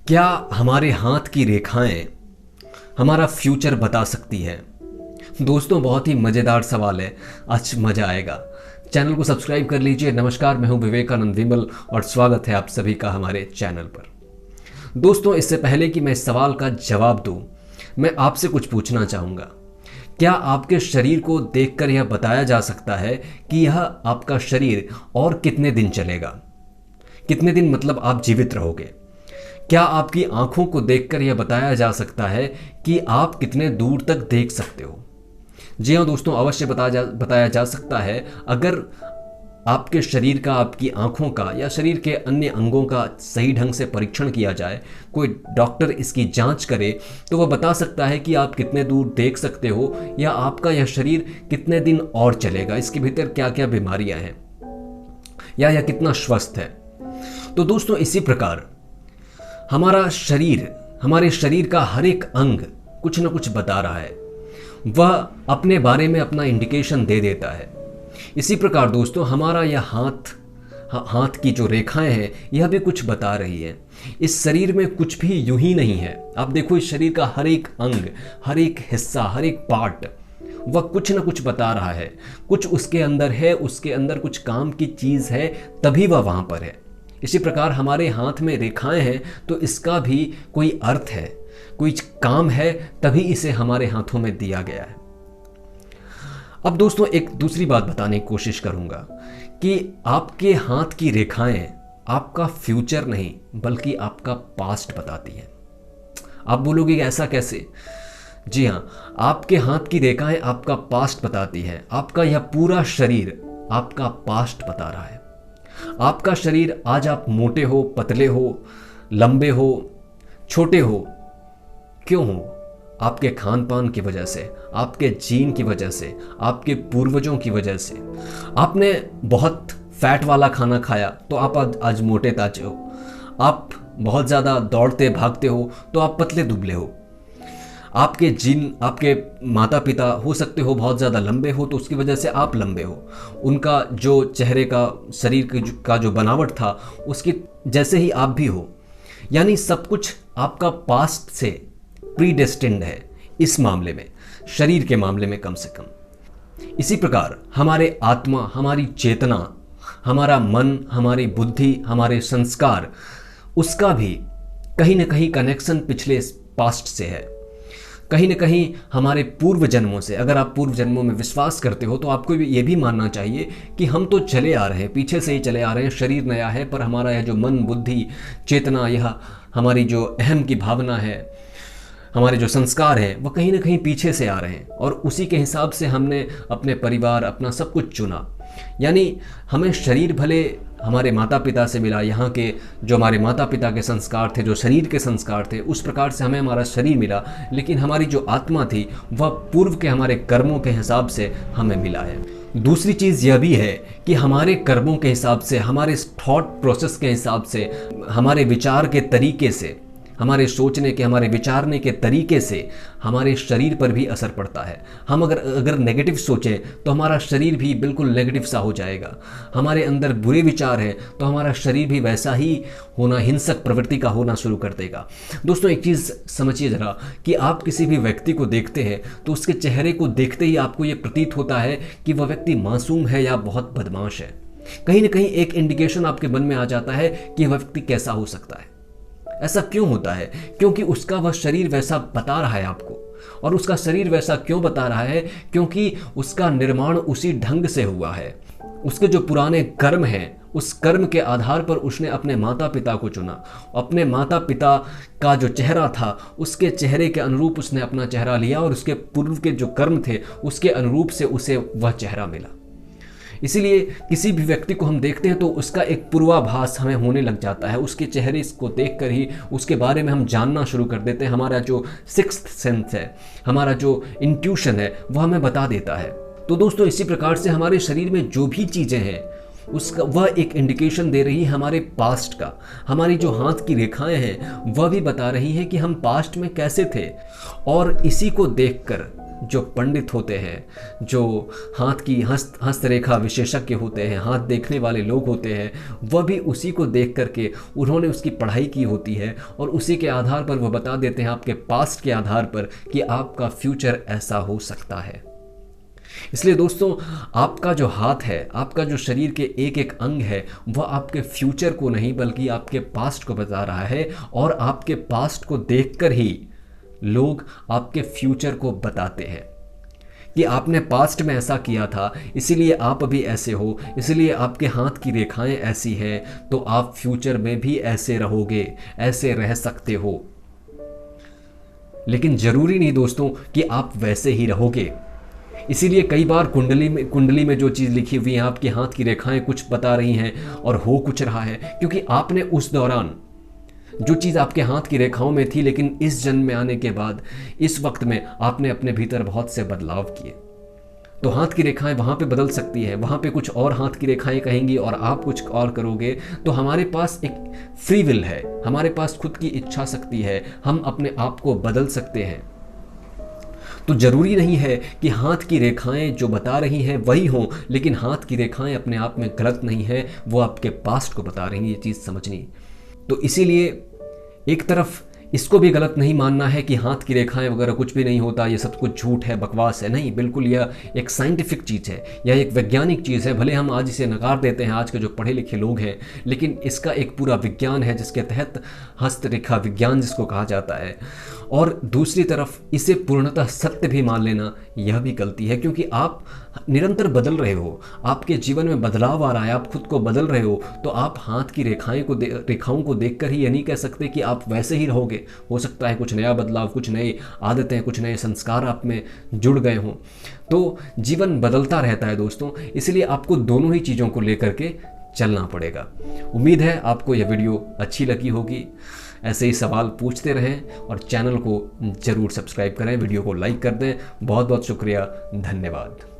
क्या हमारे हाथ की रेखाएं हमारा फ्यूचर बता सकती हैं? दोस्तों, बहुत ही मज़ेदार सवाल है। आज मज़ा आएगा। चैनल को सब्सक्राइब कर लीजिए। नमस्कार, मैं हूं विवेकानंद विमल और स्वागत है आप सभी का हमारे चैनल पर। दोस्तों, इससे पहले कि मैं इस सवाल का जवाब दूं, मैं आपसे कुछ पूछना चाहूँगा। क्या आपके शरीर को देखकर यह बताया जा सकता है कि यह आपका शरीर और कितने दिन चलेगा? कितने दिन मतलब आप जीवित रहोगे? क्या आपकी आंखों को देखकर यह बताया जा सकता है कि आप कितने दूर तक देख सकते हो? जी हाँ दोस्तों, अवश्य बताया जा सकता है। अगर आपके शरीर का, आपकी आंखों का या शरीर के अन्य अंगों का सही ढंग से परीक्षण किया जाए, कोई डॉक्टर इसकी जांच करे, तो वह बता सकता है कि आप कितने दूर देख सकते हो या आपका यह शरीर कितने दिन और चलेगा, इसके भीतर क्या क्या बीमारियां हैं या यह कितना स्वस्थ है। तो दोस्तों, इसी प्रकार हमारा शरीर, हमारे शरीर का हर एक अंग कुछ न कुछ बता रहा है। वह अपने बारे में अपना इंडिकेशन दे देता है। इसी प्रकार दोस्तों, हमारा यह हाथ की जो रेखाएं हैं, यह भी कुछ बता रही है। इस शरीर में कुछ भी यूं ही नहीं है। आप देखो, इस शरीर का हर एक अंग, हर एक हिस्सा, हर एक पार्ट, वह कुछ न कुछ बता रहा है। कुछ उसके अंदर है, उसके अंदर कुछ काम की चीज़ है, तभी वह वहाँ पर है। इसी प्रकार हमारे हाथ में रेखाएं हैं, तो इसका भी कोई अर्थ है, कोई काम है, तभी इसे हमारे हाथों में दिया गया है। अब दोस्तों, एक दूसरी बात बताने की कोशिश करूंगा कि आपके हाथ की रेखाएं आपका फ्यूचर नहीं बल्कि आपका पास्ट बताती हैं। आप बोलोगे कि ऐसा कैसे? जी हाँ, आपके हाथ की रेखाएं आपका पास्ट बताती हैं। आपका यह पूरा शरीर आपका पास्ट बता रहा है। आपका शरीर, आज आप मोटे हो, पतले हो, लंबे हो, छोटे हो, क्यों हो? आपके खान पान की वजह से, आपके जीन की वजह से, आपके पूर्वजों की वजह से। आपने बहुत फैट वाला खाना खाया तो आप आज मोटे ताजे हो। आप बहुत ज़्यादा दौड़ते भागते हो तो आप पतले दुबले हो। आपके जीन, आपके माता पिता हो सकते हो बहुत ज़्यादा लंबे हो, तो उसकी वजह से आप लंबे हो। उनका जो चेहरे का, शरीर का जो बनावट था, उसकी जैसे ही आप भी हो। यानी सब कुछ आपका पास्ट से प्रीडेस्टिन्ड है, इस मामले में, शरीर के मामले में कम से कम। इसी प्रकार हमारे आत्मा, हमारी चेतना, हमारा मन, हमारी बुद्धि, हमारे संस्कार, उसका भी कहीं ना कहीं कनेक्शन पिछले पास्ट से है, कहीं न कहीं हमारे पूर्व जन्मों से। अगर आप पूर्व जन्मों में विश्वास करते हो तो आपको ये भी मानना चाहिए कि हम तो चले आ रहे हैं, पीछे से ही चले आ रहे हैं। शरीर नया है, पर हमारा यह जो मन, बुद्धि, चेतना, यह हमारी जो अहम की भावना है, हमारे जो संस्कार हैं, वह कहीं ना कहीं पीछे से आ रहे हैं और उसी के हिसाब से हमने अपने परिवार, अपना सब कुछ चुना। यानी हमें शरीर भले हमारे माता पिता से मिला, यहाँ के जो हमारे माता पिता के संस्कार थे, जो शरीर के संस्कार थे, उस प्रकार से हमें हमारा शरीर मिला, लेकिन हमारी जो आत्मा थी वह पूर्व के हमारे कर्मों के हिसाब से हमें मिला है। दूसरी चीज़ यह भी है कि हमारे कर्मों के हिसाब से, हमारे थॉट प्रोसेस के हिसाब से, हमारे विचार के तरीके से, हमारे सोचने के, हमारे विचारने के तरीके से हमारे शरीर पर भी असर पड़ता है। हम अगर नेगेटिव सोचें तो हमारा शरीर भी बिल्कुल नेगेटिव सा हो जाएगा। हमारे अंदर बुरे विचार हैं तो हमारा शरीर भी वैसा ही होना, हिंसक प्रवृत्ति का होना शुरू कर देगा। दोस्तों, एक चीज़ समझिए ज़रा कि आप किसी भी व्यक्ति को देखते हैं तो उसके चेहरे को देखते ही आपको ये प्रतीत होता है कि वह व्यक्ति मासूम है या बहुत बदमाश है। कहीं ना कहीं एक इंडिकेशन आपके मन में आ जाता है कि वह व्यक्ति कैसा हो सकता है। ऐसा क्यों होता है? क्योंकि उसका वह शरीर वैसा बता रहा है आपको। और उसका शरीर वैसा क्यों बता रहा है? क्योंकि उसका निर्माण उसी ढंग से हुआ है। उसके जो पुराने कर्म हैं, उस कर्म के आधार पर उसने अपने माता पिता को चुना। अपने माता पिता का जो चेहरा था, उसके चेहरे के अनुरूप उसने अपना चेहरा लिया और उसके पूर्व के जो कर्म थे, उसके अनुरूप से उसे वह चेहरा मिला। इसीलिए किसी भी व्यक्ति को हम देखते हैं तो उसका एक पूर्वाभास हमें होने लग जाता है। उसके चेहरे को देखकर ही उसके बारे में हम जानना शुरू कर देते हैं। हमारा जो सिक्स्थ सेंस है, हमारा जो इंट्यूशन है, वह हमें बता देता है। तो दोस्तों, इसी प्रकार से हमारे शरीर में जो भी चीज़ें हैं उसका वह एक इंडिकेशन दे रही है हमारे पास्ट का। हमारी जो हाथ की रेखाएं हैं वह भी बता रही हैं कि हम पास्ट में कैसे थे। और इसी को देखकर जो पंडित होते हैं, जो हाथ की हस्तरेखा विशेषज्ञ होते हैं, हाथ देखने वाले लोग होते हैं, वह भी उसी को देख करके उन्होंने उसकी पढ़ाई की होती है और उसी के आधार पर वह बता देते हैं आपके पास्ट के आधार पर कि आपका फ्यूचर ऐसा हो सकता है। इसलिए दोस्तों, आपका जो हाथ है, आपका जो शरीर के एक एक अंग है, वह आपके फ्यूचर को नहीं बल्कि आपके पास्ट को बता रहा है। और आपके पास्ट को देखकर ही लोग आपके फ्यूचर को बताते हैं कि आपने पास्ट में ऐसा किया था, इसीलिए आप अभी ऐसे हो, इसलिए आपके हाथ की रेखाएं ऐसी हैं, तो आप फ्यूचर में भी ऐसे रहोगे, ऐसे रह सकते हो। लेकिन जरूरी नहीं दोस्तों कि आप वैसे ही रहोगे। इसीलिए कई बार कुंडली में जो चीज़ लिखी हुई है, आपके हाथ की रेखाएं कुछ बता रही हैं और हो कुछ रहा है, क्योंकि आपने उस दौरान जो चीज़ आपके हाथ की रेखाओं में थी, लेकिन इस जन्म में आने के बाद इस वक्त में आपने अपने भीतर बहुत से बदलाव किए। तो हाथ की रेखाएं वहाँ पे बदल सकती है, वहाँ पे कुछ और हाथ की रेखाएं कहेंगी और आप कुछ और करोगे। तो हमारे पास एक फ्री विल है, हमारे पास खुद की इच्छा शक्ति है, हम अपने आप को बदल सकते हैं। तो जरूरी नहीं है कि हाथ की रेखाएं जो बता रही हैं वही हों, लेकिन हाथ की रेखाएं अपने आप में गलत नहीं है, वो आपके पास्ट को बता रही हैं, ये चीज़ समझनी। तो इसीलिए एक तरफ इसको भी गलत नहीं मानना है कि हाथ की रेखाएं वगैरह कुछ भी नहीं होता, ये सब कुछ झूठ है, बकवास है। नहीं, बिल्कुल यह एक साइंटिफिक चीज़ है, यह एक वैज्ञानिक चीज़ है। भले हम आज इसे नकार देते हैं, आज के जो पढ़े लिखे लोग हैं, लेकिन इसका एक पूरा विज्ञान है जिसके तहत हस्तरेखा विज्ञान जिसको कहा जाता है। और दूसरी तरफ इसे पूर्णतः सत्य भी मान लेना यह भी गलती है, क्योंकि आप निरंतर बदल रहे हो, आपके जीवन में बदलाव आ रहा है, आप खुद को बदल रहे हो। तो आप हाथ की रेखाओं को देखकर ही ये नहीं कह सकते कि आप वैसे ही रहोगे। हो सकता है कुछ नया बदलाव, कुछ नई आदतें, कुछ नए संस्कार आप में जुड़ गए हों। तो जीवन बदलता रहता है दोस्तों, इसलिए आपको दोनों ही चीज़ों को लेकर के चलना पड़ेगा। उम्मीद है आपको यह वीडियो अच्छी लगी होगी। ऐसे ही सवाल पूछते रहें और चैनल को ज़रूर सब्सक्राइब करें, वीडियो को लाइक कर दें। बहुत बहुत शुक्रिया, धन्यवाद।